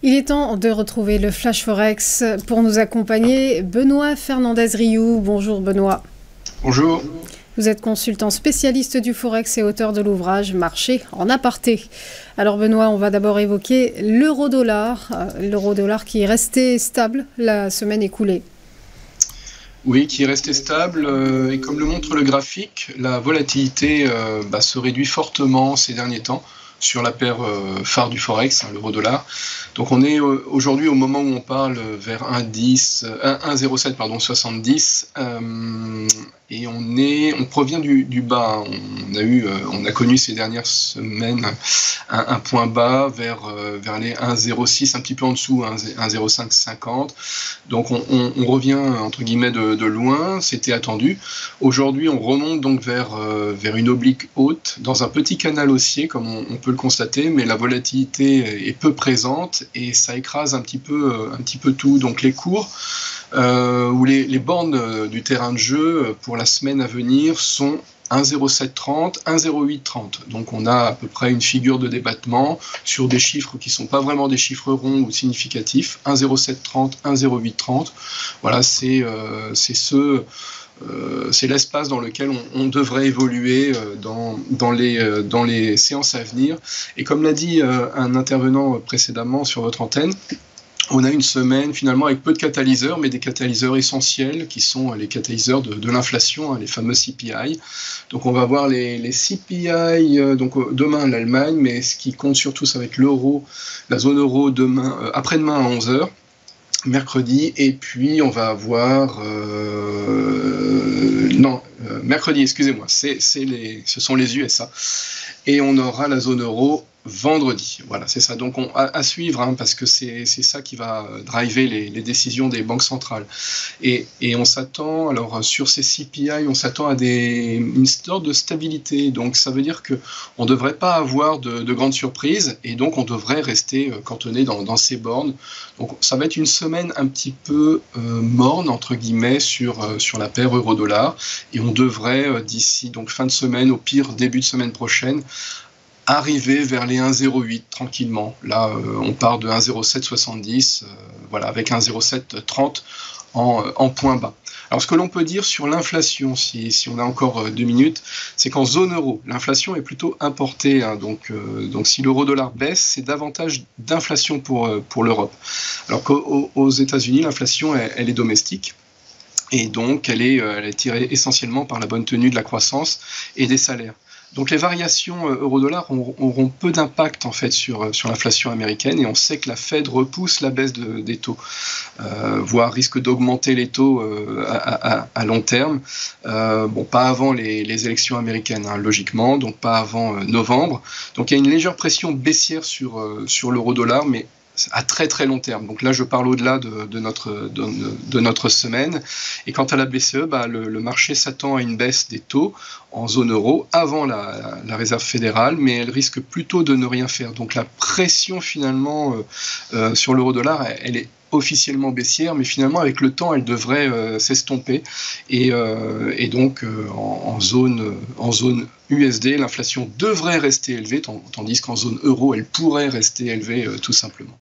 Il est temps de retrouver le Flash Forex. Pour nous accompagner, Benoît Fernandez-Rioux. Bonjour Benoît. Bonjour. Vous êtes consultant spécialiste du Forex et auteur de l'ouvrage Marché en aparté. Alors Benoît, on va d'abord évoquer l'euro-dollar. L'euro-dollar qui est resté stable la semaine écoulée. Oui, qui est resté stable et comme le montre le graphique, la volatilité se réduit fortement ces derniers temps sur la paire phare du Forex, l'euro-dollar. Donc on est aujourd'hui, au moment où on parle, vers 1,0770 et on provient du bas. On a connu ces dernières semaines un point bas vers les 1,06, un petit peu en dessous, 1,0550. Donc on revient entre guillemets de loin, c'était attendu. Aujourd'hui on remonte donc vers une oblique haute, dans un petit canal haussier comme on peut le constater, mais la volatilité est peu présente et ça écrase un petit peu tout. Donc les cours ou les bornes du terrain de jeu pour la semaine à venir sont 1,0730, 1,0830. Donc on a à peu près une figure de débattement sur des chiffres qui ne sont pas vraiment des chiffres ronds ou significatifs. 1,0730, 1,0830. Voilà, c'est l'espace dans lequel on devrait évoluer dans les séances à venir. Et comme l'a dit un intervenant précédemment sur votre antenne, on a une semaine finalement avec peu de catalyseurs, mais des catalyseurs essentiels qui sont les catalyseurs de l'inflation, les fameux CPI. Donc on va voir les CPI donc demain l'Allemagne, mais ce qui compte surtout ça va être l'euro, la zone euro après-demain à 11h. Mercredi, et puis on va avoir mercredi, excusez-moi, ce sont les USA, et on aura la zone euro vendredi. Voilà, c'est ça. Donc à suivre, parce que c'est ça qui va driver les décisions des banques centrales. Et on s'attend, alors sur ces CPI, on s'attend à une sorte de stabilité. Donc ça veut dire qu'on ne devrait pas avoir de grandes surprises, et donc on devrait rester cantonné dans ces bornes. Donc ça va être une semaine un petit peu morne, entre guillemets, sur la paire euro-dollar, et on devrait, d'ici donc fin de semaine, au pire début de semaine prochaine, arriver vers les 1,08 tranquillement. Là, on part de 1,0770, voilà, avec 1,0730 en point bas. Alors, ce que l'on peut dire sur l'inflation, si on a encore 2 minutes, c'est qu'en zone euro, l'inflation est plutôt importée. Donc si l'euro-dollar baisse, c'est davantage d'inflation pour l'Europe. Alors qu'aux États-Unis, l'inflation, elle est domestique. Et donc, elle est tirée essentiellement par la bonne tenue de la croissance et des salaires. Donc les variations euro-dollar auront peu d'impact en fait sur l'inflation américaine, et on sait que la Fed repousse la baisse des taux, voire risque d'augmenter les taux à long terme. Pas avant les élections américaines, logiquement, donc pas avant novembre. Donc il y a une légère pression baissière sur l'euro-dollar, mais à très très long terme. Donc là, je parle au-delà de notre semaine. Et quant à la BCE, le marché s'attend à une baisse des taux en zone euro avant la Réserve fédérale, mais elle risque plutôt de ne rien faire. Donc la pression finalement sur l'euro-dollar, elle est officiellement baissière, mais finalement avec le temps elle devrait s'estomper, et donc en zone USD, l'inflation devrait rester élevée, tandis qu'en zone euro elle pourrait rester élevée tout simplement.